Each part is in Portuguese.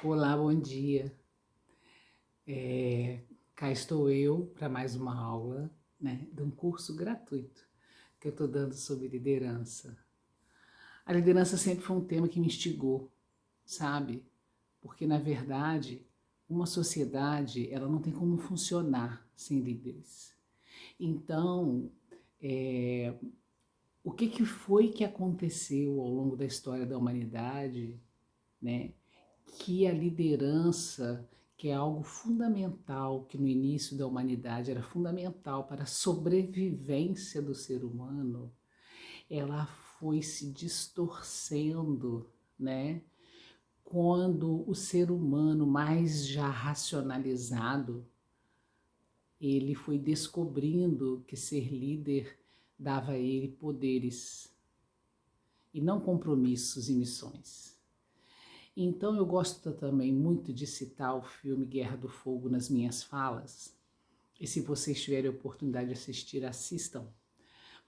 Olá, bom dia. Cá estou eu para mais uma aula, né, de um curso gratuito que eu estou dando sobre liderança. A liderança sempre foi um tema que me instigou, sabe? Porque, na verdade, uma sociedade ela não tem como funcionar sem líderes. Então, é, o que foi que aconteceu ao longo da história da humanidade, né? Que a liderança, que é algo fundamental, que no início da humanidade era fundamental para a sobrevivência do ser humano, ela foi se distorcendo, né? Quando o ser humano mais já racionalizado, ele foi descobrindo que ser líder dava a ele poderes e não compromissos e missões. Então eu gosto também muito de citar o filme Guerra do Fogo nas minhas falas. E se vocês tiverem a oportunidade de assistir, assistam.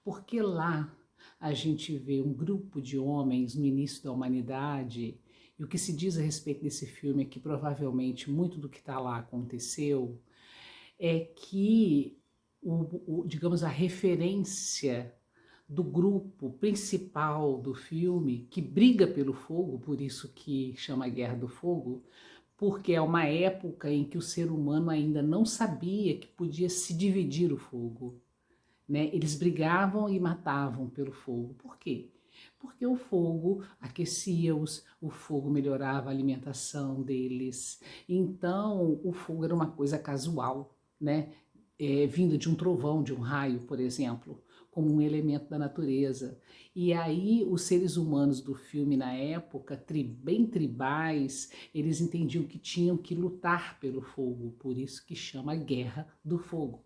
Porque lá a gente vê um grupo de homens no início da humanidade, e o que se diz a respeito desse filme é que provavelmente muito do que está lá aconteceu, é que, digamos, a referência do grupo principal do filme, que briga pelo fogo, por isso que chama Guerra do Fogo, porque é uma época em que o ser humano ainda não sabia que podia se dividir o fogo, né? Eles brigavam e matavam pelo fogo. Por quê? Porque o fogo aquecia-os, o fogo melhorava a alimentação deles. Então, o fogo era uma coisa casual, né? Vinda de um trovão, de um raio, por exemplo, como um elemento da natureza. E aí os seres humanos do filme na época, bem tribais, eles entendiam que tinham que lutar pelo fogo, por isso que chama Guerra do Fogo.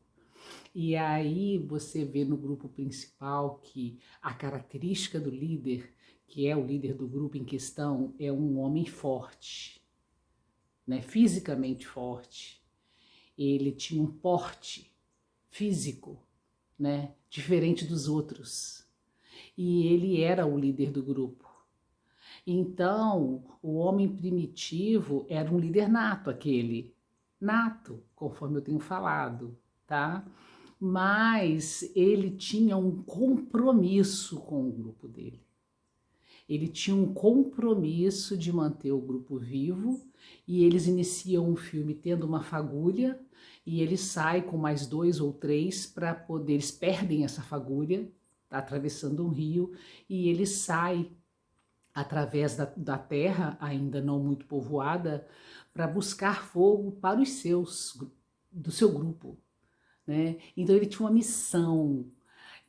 E aí você vê no grupo principal que a característica do líder, que é o líder do grupo em questão, é um homem forte, né? Fisicamente forte. Ele tinha um porte físico, né? Diferente dos outros. E ele era o líder do grupo. Então, o homem primitivo era um líder nato, aquele. Nato, conforme eu tenho falado, tá? Mas ele tinha um compromisso com o grupo dele. Ele tinha um compromisso de manter o grupo vivo e eles iniciam um filme tendo uma fagulha e ele sai com mais 2 ou 3 para poder, eles perdem essa fagulha, tá atravessando um rio, e ele sai através da terra, ainda não muito povoada, para buscar fogo para os seus, do seu grupo, né? Então ele tinha uma missão.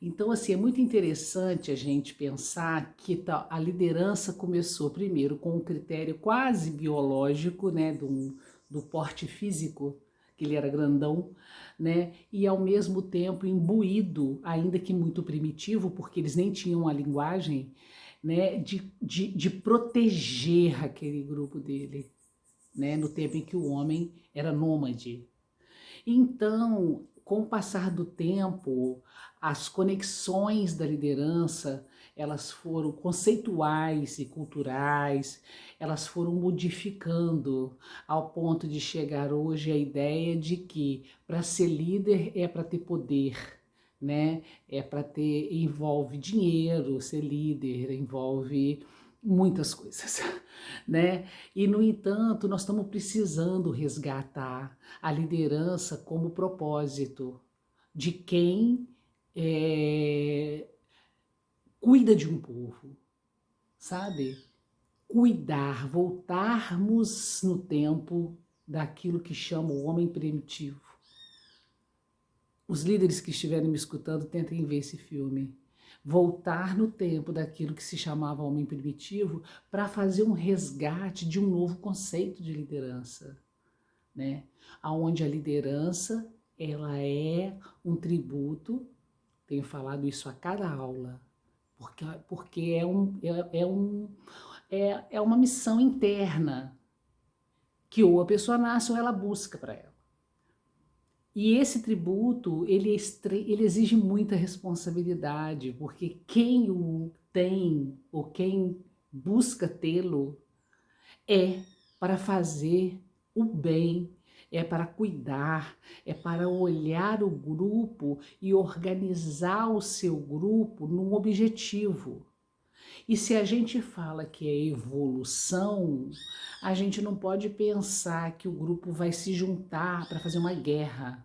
Então, assim, é muito interessante a gente pensar que a liderança começou primeiro com um critério quase biológico, né, do porte físico, que ele era grandão, né, e ao mesmo tempo imbuído, ainda que muito primitivo, porque eles nem tinham a linguagem, né, de proteger aquele grupo dele, né, no tempo em que o homem era nômade. Então, com o passar do tempo, as conexões da liderança, elas foram conceituais e culturais, elas foram modificando ao ponto de chegar hoje à ideia de que para ser líder é para ter poder, né? É para ter, envolve dinheiro, ser líder, envolve muitas coisas, né? E, no entanto, nós estamos precisando resgatar a liderança como propósito de quem cuida de um povo, sabe? Cuidar, voltarmos no tempo daquilo que chama o homem primitivo. Os líderes que estiverem me escutando, tentem ver esse filme. Voltar no tempo daquilo que se chamava homem primitivo para fazer um resgate de um novo conceito de liderança, né? Onde a liderança ela é um tributo, tenho falado isso a cada aula, porque é uma missão interna que ou a pessoa nasce ou ela busca para ela. E esse tributo, ele exige muita responsabilidade, porque quem o tem ou quem busca tê-lo é para fazer o bem, é para cuidar, é para olhar o grupo e organizar o seu grupo num objetivo. E se a gente fala que é evolução, a gente não pode pensar que o grupo vai se juntar para fazer uma guerra.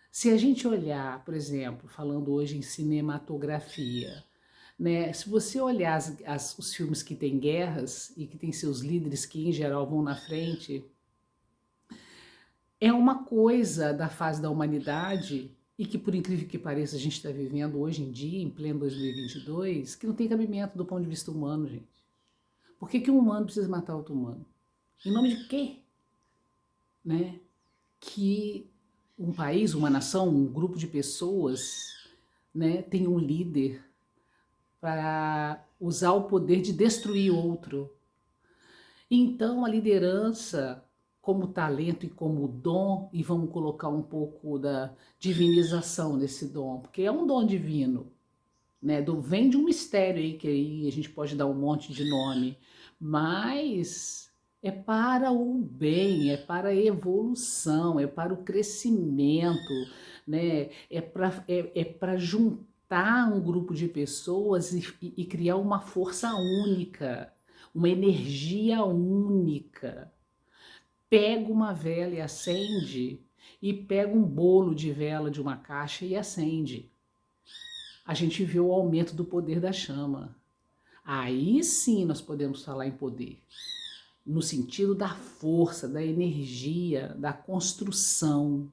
Se a gente olhar, por exemplo, falando hoje em cinematografia, né? Se você olhar os filmes que têm guerras e que têm seus líderes que em geral vão na frente, é uma coisa da fase da humanidade e que, por incrível que pareça, a gente está vivendo hoje em dia, em pleno 2022, que não tem cabimento do ponto de vista humano, gente. Por que um humano precisa matar outro humano? Em nome de quê? Né? Que um país, uma nação, um grupo de pessoas, né, tem um líder para usar o poder de destruir outro. Então a liderança como talento e como dom, e vamos colocar um pouco da divinização desse dom, porque é um dom divino, né? Vem de um mistério aí, que aí a gente pode dar um monte de nome, mas é para o bem, é para a evolução, é para o crescimento, né? É para juntar um grupo de pessoas e criar uma força única, uma energia única. Pega uma vela e acende, e pega um bolo de vela de uma caixa e acende. A gente vê o aumento do poder da chama. Aí sim nós podemos falar em poder, no sentido da força, da energia, da construção.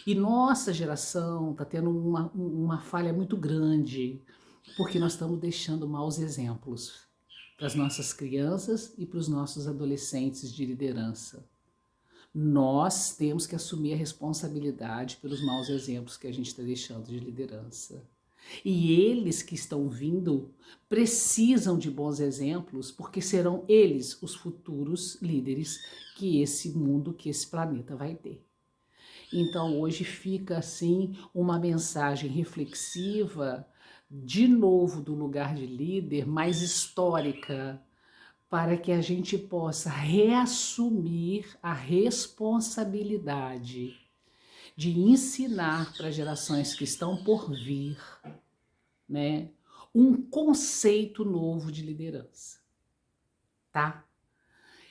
E nossa geração está tendo uma falha muito grande, porque nós estamos deixando maus exemplos para as nossas crianças e para os nossos adolescentes de liderança. Nós temos que assumir a responsabilidade pelos maus exemplos que a gente está deixando de liderança. E eles que estão vindo precisam de bons exemplos, porque serão eles os futuros líderes que esse mundo, que esse planeta vai ter. Então hoje fica assim uma mensagem reflexiva, de novo do lugar de líder, mais histórica, para que a gente possa reassumir a responsabilidade de ensinar para gerações que estão por vir, né, um conceito novo de liderança, tá?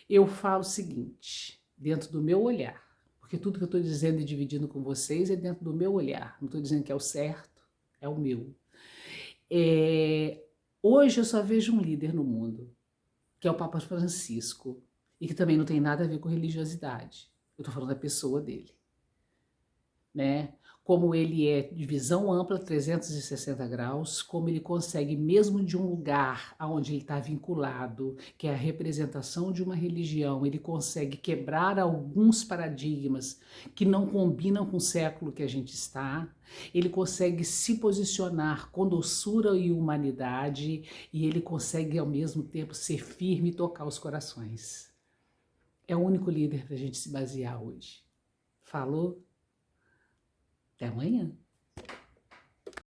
Eu falo o seguinte, dentro do meu olhar, porque tudo que eu estou dizendo e dividindo com vocês é dentro do meu olhar, não estou dizendo que é o certo, é o meu. Hoje eu só vejo um líder no mundo, que é o Papa Francisco, e que também não tem nada a ver com religiosidade. Eu estou falando da pessoa dele, né? Como ele é de visão ampla, 360 graus, como ele consegue, mesmo de um lugar onde ele está vinculado, que é a representação de uma religião, ele consegue quebrar alguns paradigmas que não combinam com o século que a gente está, ele consegue se posicionar com doçura e humanidade, e ele consegue, ao mesmo tempo, ser firme e tocar os corações. É o único líder para a gente se basear hoje. Falou? Até amanhã.